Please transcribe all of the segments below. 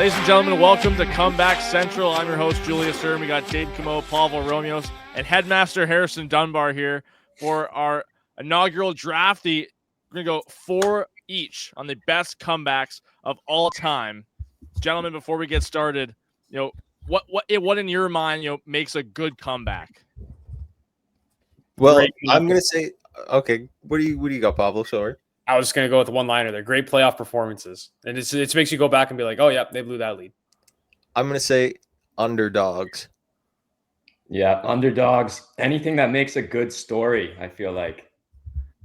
Ladies and gentlemen, welcome to Comeback Central. I'm your host, Julius Erm. We got Dave Camo, Pavel Romeos, and Headmaster Harrison Dunbar here for our inaugural draft. We're going to go 4 each on the best comebacks of all time. Gentlemen, before we get started, what in your mind, makes a good comeback? Well, I'm going to say, okay, what do you got, Pablo? Sorry. I was just going to go with the one-liner there. Great playoff performances. And it makes you go back and be like, oh, yeah, they blew that lead. I'm going to say underdogs. Yeah, underdogs. Anything that makes a good story, I feel like.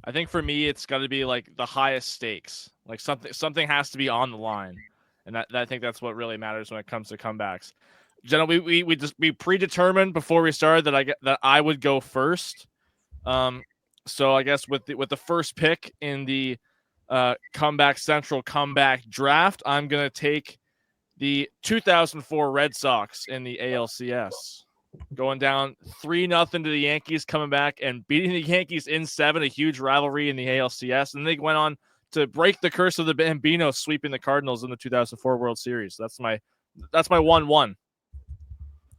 I think for me, it's got to be like the highest stakes. Like something has to be on the line. And I think that's what really matters when it comes to comebacks. Gentlemen, we predetermined before we started that I would go first. So I guess with the first pick in the Comeback Central comeback draft, I'm gonna take the 2004 Red Sox in the ALCS, going down 3-0 to the Yankees, coming back and beating the Yankees in 7, a huge rivalry in the ALCS, and they went on to break the curse of the Bambino, sweeping the Cardinals in the 2004 World Series. That's my 1-1.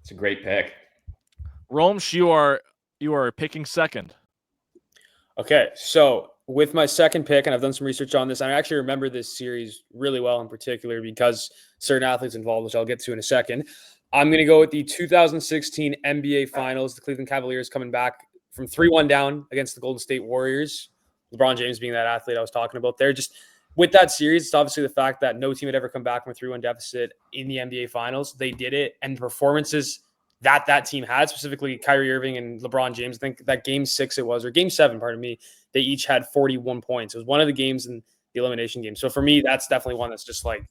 It's a great pick. Romesh, you are picking second. Okay, so with my second pick, and I've done some research on this, and I actually remember this series really well in particular because certain athletes involved, which I'll get to in a second. I'm going to go with the 2016 NBA Finals. The Cleveland Cavaliers coming back from 3-1 down against the Golden State Warriors. LeBron James being that athlete I was talking about there. Just with that series, it's obviously the fact that no team had ever come back from a 3-1 deficit in the NBA Finals. They did it, and the performances that team had, specifically Kyrie Irving and LeBron James. I think that game 6 or game 7, pardon me, they each had 41 points. It was one of the games in the elimination game. So for me, that's definitely one that's just like,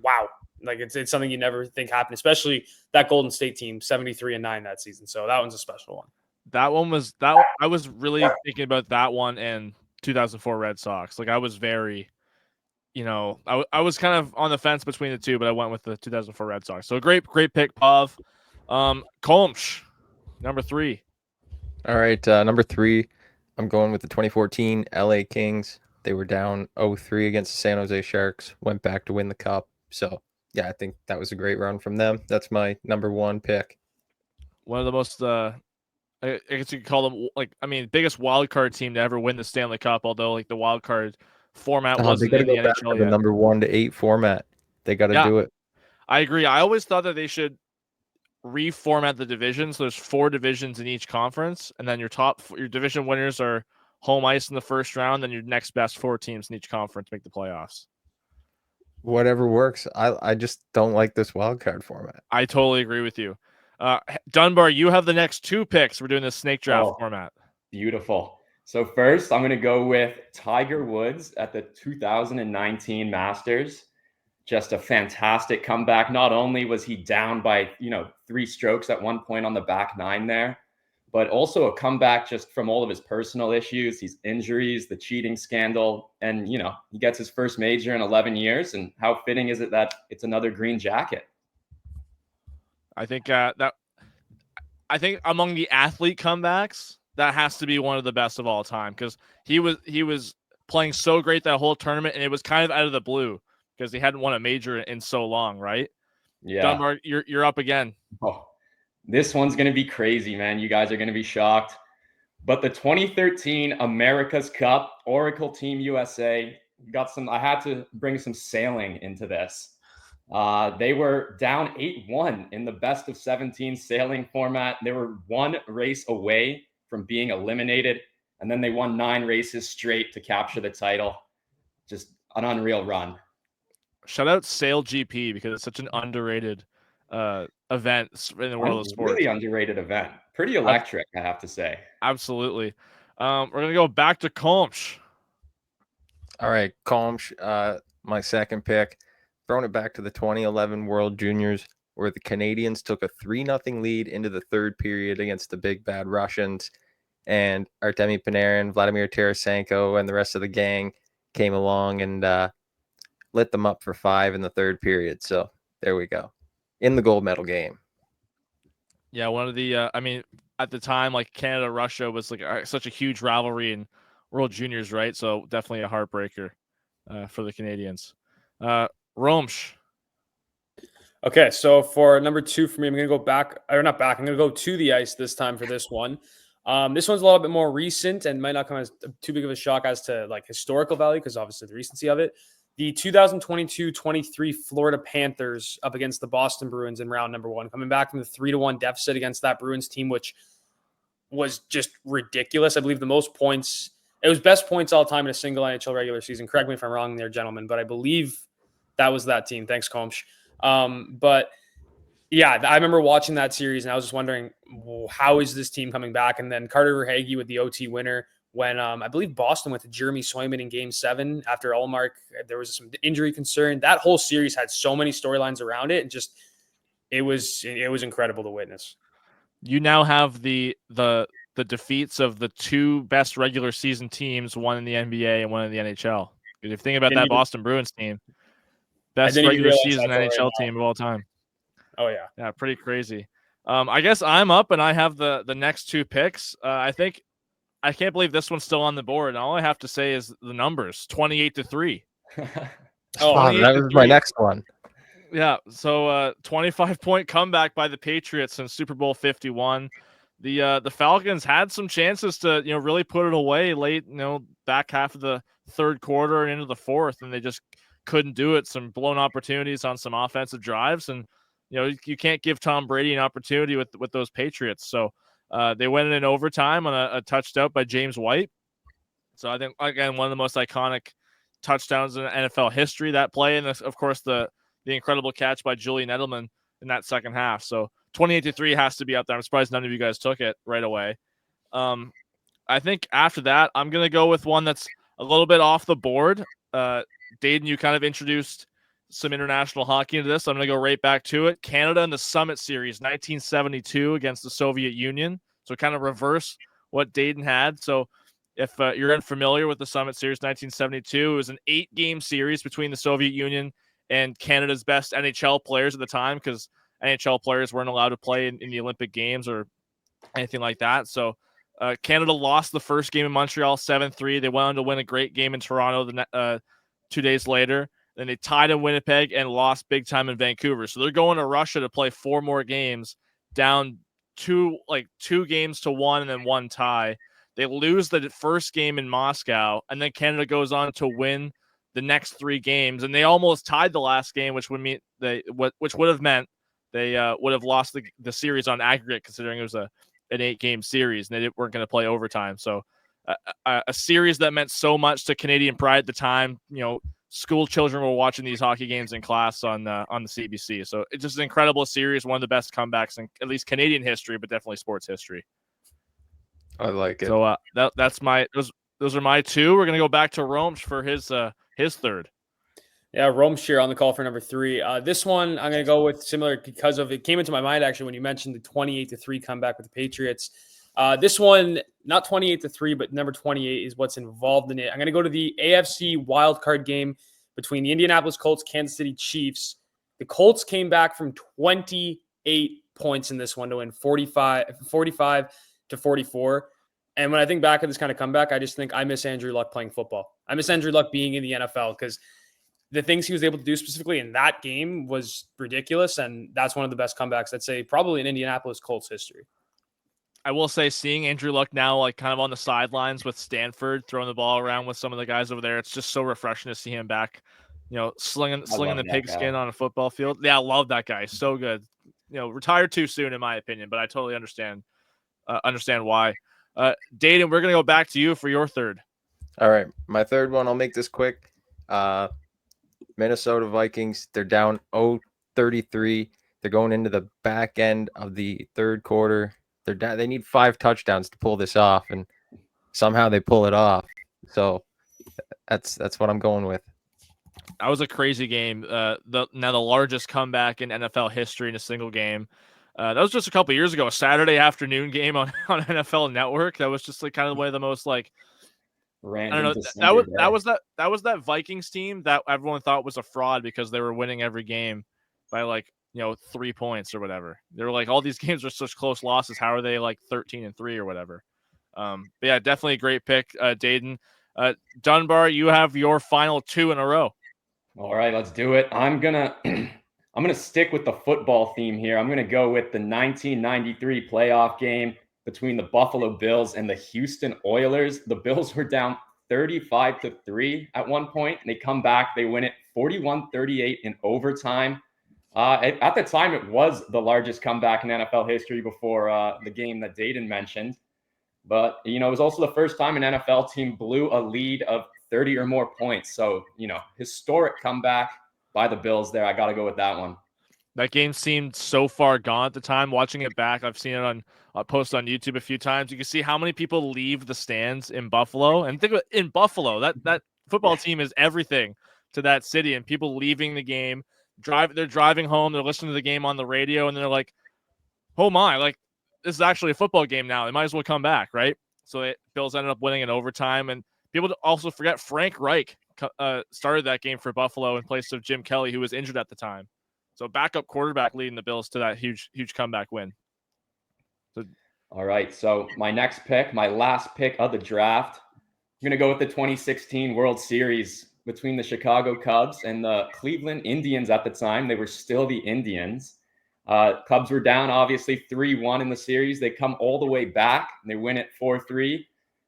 wow. Like it's something you never think happened, especially that Golden State team, 73-9 that season. So that one's a special one. I was really thinking about that one and 2004 Red Sox. Like I was very, I was kind of on the fence between the two, but I went with the 2004 Red Sox. So great pick, Pav. Comsh, number 3. All right, number 3, I'm going with the 2014 LA Kings. They were down 0-3 against the San Jose Sharks, went back to win the cup. So, yeah, I think that was a great run from them. That's my number 1 pick. One of the most, I guess you could call them, biggest wild card team to ever win the Stanley Cup, although like the wild card format wasn't in the NHL yet. The number 1 to 8 format. They got to do it. I agree. I always thought that they should reformat the divisions. So there's 4 divisions in each conference, and then your division winners are home ice in the first round, then your next best 4 teams in each conference make the playoffs. Whatever works. I just don't like this wild card format. I totally agree with you. Dunbar, you have the next 2 picks. We're doing this snake draft format. Beautiful. So first, I'm going to go with Tiger Woods at the 2019 Masters. Just a fantastic comeback. Not only was he down by, 3 strokes at one point on the back 9 there, but also a comeback just from all of his personal issues, his injuries, the cheating scandal, and, he gets his first major in 11 years. And how fitting is it that it's another green jacket? I think among the athlete comebacks, that has to be one of the best of all time because he was playing so great that whole tournament, and it was kind of out of the blue because he hadn't won a major in so long, right? Yeah. Dunbar, you're up again. Oh, this one's going to be crazy, man. You guys are going to be shocked. But the 2013 America's Cup, Oracle Team USA, I had to bring some sailing into this. They were down 8-1 in the best of 17 sailing format. They were 1 race away from being eliminated, and then they won 9 races straight to capture the title. Just an unreal run. Shout out Sail GP because it's such an underrated event in the world of sports. Really underrated event. Pretty electric, I have to say. Absolutely. We're going to go back to Comsh. All right, Comsh, my second pick. Throwing it back to the 2011 World Juniors, where the Canadians took a 3-0 lead into the third period against the big bad Russians, and Artemi Panarin, Vladimir Tarasenko, and the rest of the gang came along and lit them up for 5 in the third period. So there we go, in the gold medal game. Yeah, one of the at the time, like Canada Russia was like such a huge rivalry in World Juniors, right? So definitely a heartbreaker for the Canadians. Romesh, Okay, so for number 2 for me, I'm gonna go back, or not back. I'm gonna go to the ice this time for this one. This one's a little bit more recent and might not come as too big of a shock as to like historical value because obviously the recency of it. The 2022-23 Florida Panthers up against the Boston Bruins in round number 1, coming back from the 3-1 deficit against that Bruins team, which was just ridiculous. I believe the most points, it was best points all time in a single NHL regular season. Correct me if I'm wrong there, gentlemen, but I believe that was that team. Thanks, Combs. But yeah, I remember watching that series and I was just wondering, how is this team coming back? And then Carter Verhaeghe with the OT winner when I believe Boston went to Jeremy Swayman in Game 7 after Ullmark. There was some injury concern. That whole series had so many storylines around it, and just it was incredible to witness. You now have the defeats of the 2 best regular season teams, one in the NBA and one in the NHL. If you think about that Boston Bruins team, best regular season NHL team of all time. Oh yeah. Yeah, pretty crazy. I guess I'm up and I have the next 2 picks. I can't believe this one's still on the board. And all I have to say is the numbers: 28-3. Oh, that was my next one. Yeah, so 25-point comeback by the Patriots in Super Bowl 51. The Falcons had some chances to really put it away late, back half of the third quarter and into the fourth, and they just couldn't do it. Some blown opportunities on some offensive drives, and you can't give Tom Brady an opportunity with those Patriots. So they went in overtime on a touchdown by James White. So I think, again, one of the most iconic touchdowns in NFL history, that play, and of course the incredible catch by Julian Edelman in that second half. So 28-3 has to be up there. I'm surprised none of you guys took it right away. I think after that, I'm going to go with one that's a little bit off the board. Dayton, you kind of introduced some international hockey into this. I'm going to go right back to it. Canada in the Summit Series, 1972 against the Soviet Union. So kind of reverse what Dayton had. So if you're unfamiliar with the Summit Series 1972, it was an 8-game series between the Soviet Union and Canada's best NHL players at the time, because NHL players weren't allowed to play in the Olympic Games or anything like that. So Canada lost the first game in Montreal 7-3. They went on to win a great game in Toronto 2 days later. Then they tied in Winnipeg and lost big time in Vancouver. So they're going to Russia to play 4 more games, down 2 games to 1 and then 1 tie. They lose the first game in Moscow, and then Canada goes on to win the next 3 games, and they almost tied the last game, which would mean which would have meant they would have lost the series on aggregate, considering it was an 8-game series and they weren't going to play overtime. So a series that meant so much to Canadian pride at the time. School children were watching these hockey games in class on the CBC. So it's just an incredible series, one of the best comebacks in at least Canadian history, but definitely sports history. I like it. So that's my those are my 2. We're gonna go back to Rome's for his third. Yeah, Rome's here on the call for number 3. This one I'm going to go with similar because of it came into my mind actually when you mentioned the 28-3 comeback with the Patriots. This one, not 28-3, but number 28 is what's involved in it. I'm going to go to the AFC wildcard game between the Indianapolis Colts, Kansas City Chiefs. The Colts came back from 28 points in this one to win 45-44. And when I think back at this kind of comeback, I just think I miss Andrew Luck playing football. I miss Andrew Luck being in the NFL, because the things he was able to do specifically in that game was ridiculous. And that's one of the best comebacks, I'd say, probably in Indianapolis Colts history. I will say, seeing Andrew Luck now kind of on the sidelines with Stanford, throwing the ball around with some of the guys over there, it's just so refreshing to see him back, slinging the pigskin on a football field. Yeah, I love that guy. So good. Retired too soon, in my opinion, but I totally understand why. Dayton, we're going to go back to you for your third. All right. My third one, I'll make this quick. Minnesota Vikings, they're down 0-33. They're going into the back end of the third quarter. They need 5 touchdowns to pull this off, and somehow they pull it off. So that's what I'm going with. That was a crazy game. The largest comeback in NFL history in a single game. That was just a couple years ago, a Saturday afternoon game on NFL Network. That was just kind of one of the most random. I don't know. That was that Vikings team that everyone thought was a fraud because they were winning every game by 3 points or whatever. They were all these games are such close losses. How are they 13-3 or whatever? But yeah, definitely a great pick, Dayton. Dunbar, you have your final 2 in a row. All right, let's do it. I'm gonna I'm going to stick with the football theme here. I'm going to go with the 1993 playoff game between the Buffalo Bills and the Houston Oilers. The Bills were down 35-3 at one point, and they come back. They win it 41-38 in overtime. At the time, it was the largest comeback in NFL history before the game that Dayton mentioned. But, it was also the first time an NFL team blew a lead of 30 or more points. So, historic comeback by the Bills there. I got to go with that one. That game seemed so far gone at the time. Watching it back, I've seen it on posted on YouTube a few times. You can see how many people leave the stands in Buffalo. And think of it, in Buffalo, that football team is everything to that city. And people leaving the game, they're driving home, they're listening to the game on the radio, and they're like, oh my, like, this is actually a football game now. They might as well come back, right? So Bills ended up winning in overtime. And people also forget Frank Reich started that game for Buffalo in place of Jim Kelly, who was injured at the time. So backup quarterback leading the Bills to that huge comeback win. All right. So my next pick, my last pick of the draft, I'm going to go with the 2016 World Series between the Chicago Cubs and the Cleveland Indians at the time. They were still the Indians. Cubs were down, obviously, 3-1 in the series. They come all the way back, and they win it 4-3.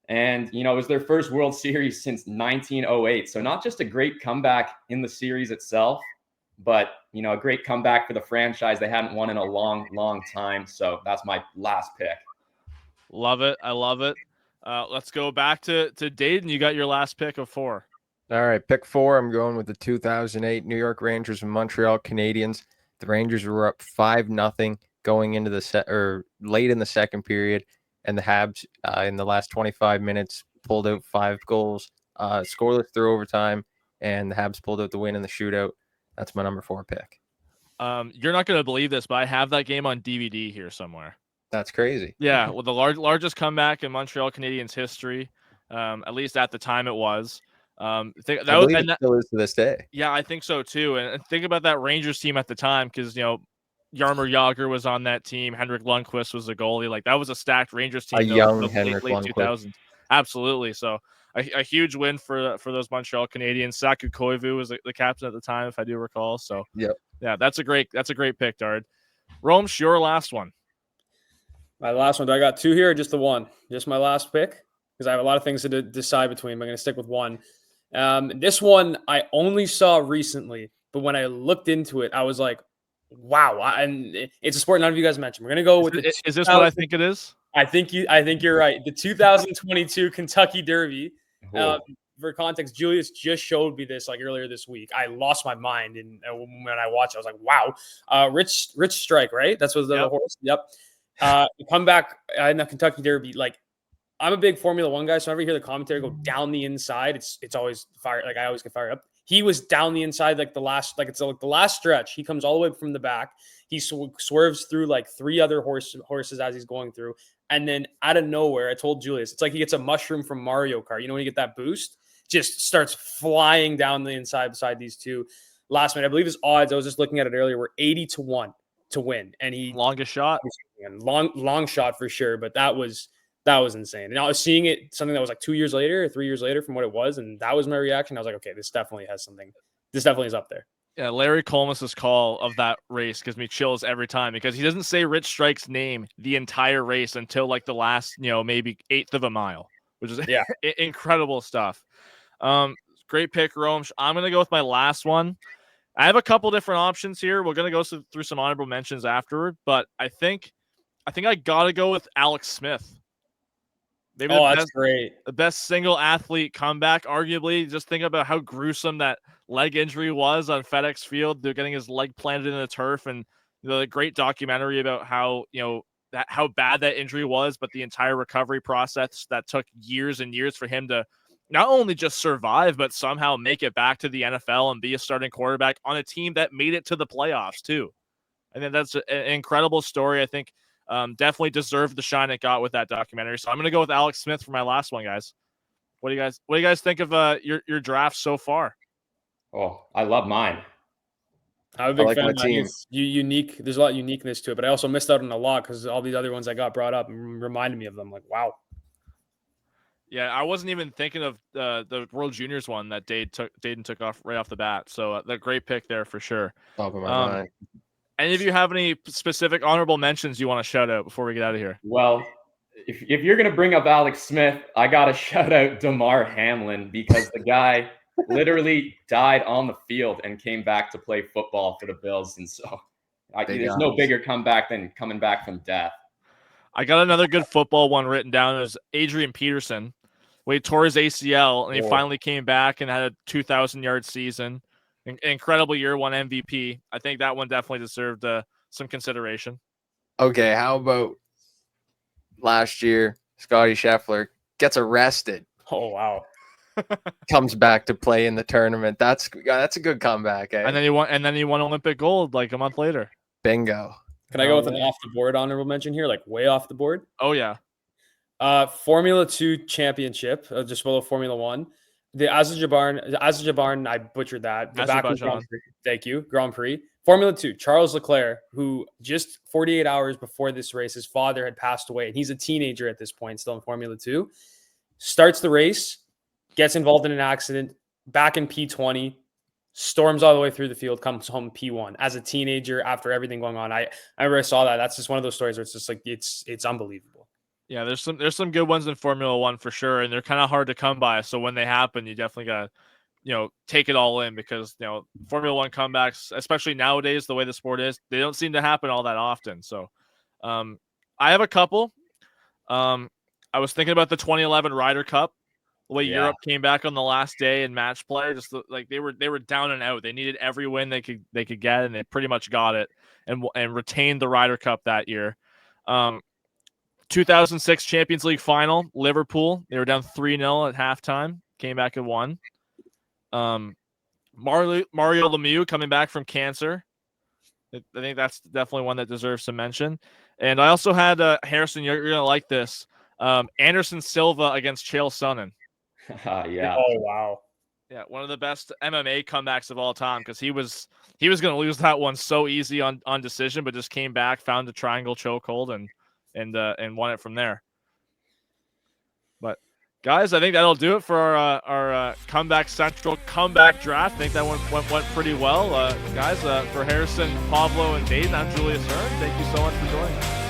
And, it was their first World Series since 1908. So not just a great comeback in the series itself, but, a great comeback for the franchise. They hadn't won in a long, long time. So that's my last pick. Love it. I love it. Let's go back to Dayton. You got your last pick of 4. All right, pick 4. I'm going with the 2008 New York Rangers and Montreal Canadiens. The Rangers were up 5-0 going into the late in the second period, and the Habs in the last 25 minutes pulled out 5 goals, scoreless through overtime, and the Habs pulled out the win in the shootout. That's my number 4 pick. You're not going to believe this, but I have that game on DVD here somewhere. That's crazy. Yeah, well, the largest comeback in Montreal Canadiens history, at least at the time it was. I believe it still is to this day. Yeah, I think so too. And think about that Rangers team at the time, because Jaromir Jagr was on that team. Henrik Lundqvist was the goalie. Like, that was a stacked Rangers team. A young late Henrik Lundqvist. 2000s. Absolutely. So a huge win for those Montreal Canadiens. Saku Koivu was the captain at the time, if I do recall. So yep. Yeah, that's a great pick, Dard. Romesh, your last one. My last one. Do I got 2 here or just the one? Just my last pick? Because I have a lot of things to decide between. I'm going to stick with one. This one I only saw recently, but when I looked into it, I was like, wow. And it's a sport none of you guys mentioned. We're going to go with Is this what I think it is? I think you're right. The 2022 Kentucky Derby. For context, Julius just showed me this like earlier this week. I lost my mind, and when I watched it, I was like, wow. Rich Strike, right? That's what the horse. Yep. Come back in the Kentucky Derby. Like, I'm a big Formula One guy, so whenever you hear the commentary go down the inside, it's always fire. Like, I always get fired up. He was down the inside, like the last stretch. He comes all the way from the back. He swerves through like 3 other horses as he's going through, and then out of nowhere, I told Julius, it's like he gets a mushroom from Mario Kart. When you get that boost, just starts flying down the inside beside these 2. Last minute, I believe his odds, I was just looking at it earlier, were 80-1 to win, and he longest shot, long shot for sure. But that was insane. And I was seeing it, something that was like 2 years later or 3 years later from what it was, and that was my reaction. I was like, okay, this definitely has something. This definitely is up there. Yeah, Larry Colmus's call of that race gives me chills every time, because he doesn't say Rich Strike's name the entire race until like the last, maybe 1/8 of a mile, which is incredible stuff. Great pick, Romesh. I'm going to go with my last one. I have a couple different options here. We're going to go through some honorable mentions afterward, but I think I got to go with Alex Smith. Maybe that's great. The best single athlete comeback, arguably. Just think about how gruesome that leg injury was on FedEx Field. They're getting his leg planted in the turf, and the great documentary about how how bad that injury was, but the entire recovery process that took years and years for him to not only just survive, but somehow make it back to the NFL and be a starting quarterback on a team that made it to the playoffs too. I think that's an incredible story. I think definitely deserved the shine it got with that documentary. So I'm going to go with Alex Smith for my last one, guys. What do you guys think of your draft so far? Oh, I love mine. I'm a big fan of my team. It's unique. There's a lot of uniqueness to it, but I also missed out on a lot because all these other ones I got brought up reminded me of them. Like, wow. Yeah, I wasn't even thinking of the World Juniors one that Dayton took off right off the bat. So the great pick there for sure. Top of my Um, mind. Any of you have any specific honorable mentions you want to shout out before we get out of here? Well, if you're gonna bring up Alex Smith, I gotta shout out Damar Hamlin because the guy literally died on the field and came back to play football for the Bills, and so Big there's no ups. bigger comeback than coming back from death. I got another good football one written down. It was Adrian Peterson. He tore his ACL and he Oh. finally came back and had a 2,000-yard season. Incredible year, won MVP. I think that one definitely deserved some consideration. Okay, how about last year? Scotty Scheffler gets arrested, Oh wow. comes back to play in the tournament. That's a good comeback, eh? And then he won Olympic gold like a month later. Bingo. Can I go with an off the board honorable mention here, like way off the board? Oh yeah. Formula 2 championship, just below Formula 1. The Azerbaijan, I butchered that. The Baku Azerbaijan. Grand Prix, thank you, Grand Prix. Formula 2, Charles Leclerc, who just 48 hours before this race, his father had passed away, and he's a teenager at this point, still in Formula 2. Starts the race, gets involved in an accident, back in P20, storms all the way through the field, comes home P1 as a teenager after everything going on. I remember I saw that. That's just one of those stories where it's just like it's unbelievable. Yeah, there's some good ones in Formula 1 for sure, and they're kind of hard to come by. So when they happen, you definitely got to, take it all in because, Formula 1 comebacks, especially nowadays, the way the sport is, they don't seem to happen all that often. So I have a couple. I was thinking about the 2011 Ryder Cup, the way Europe came back on the last day in match play, just like they were down and out. They needed every win they could get, and they pretty much got it and retained the Ryder Cup that year. 2006 Champions League final, Liverpool. They were down 3-0 at halftime, came back and won. Mario Lemieux coming back from cancer. I think that's definitely one that deserves some mention. And I also had Harrison, you're going to like this. Anderson Silva against Chael Sonnen. Yeah. Oh wow. Yeah, one of the best MMA comebacks of all time because he was going to lose that one so easy on decision, but just came back, found a triangle chokehold, and won it from there. But guys, I think that'll do it for our comeback central comeback draft. I think that went pretty well, guys. For Harrison, Pablo, and Dayton, I'm Julius Hearn. Thank you so much for joining us.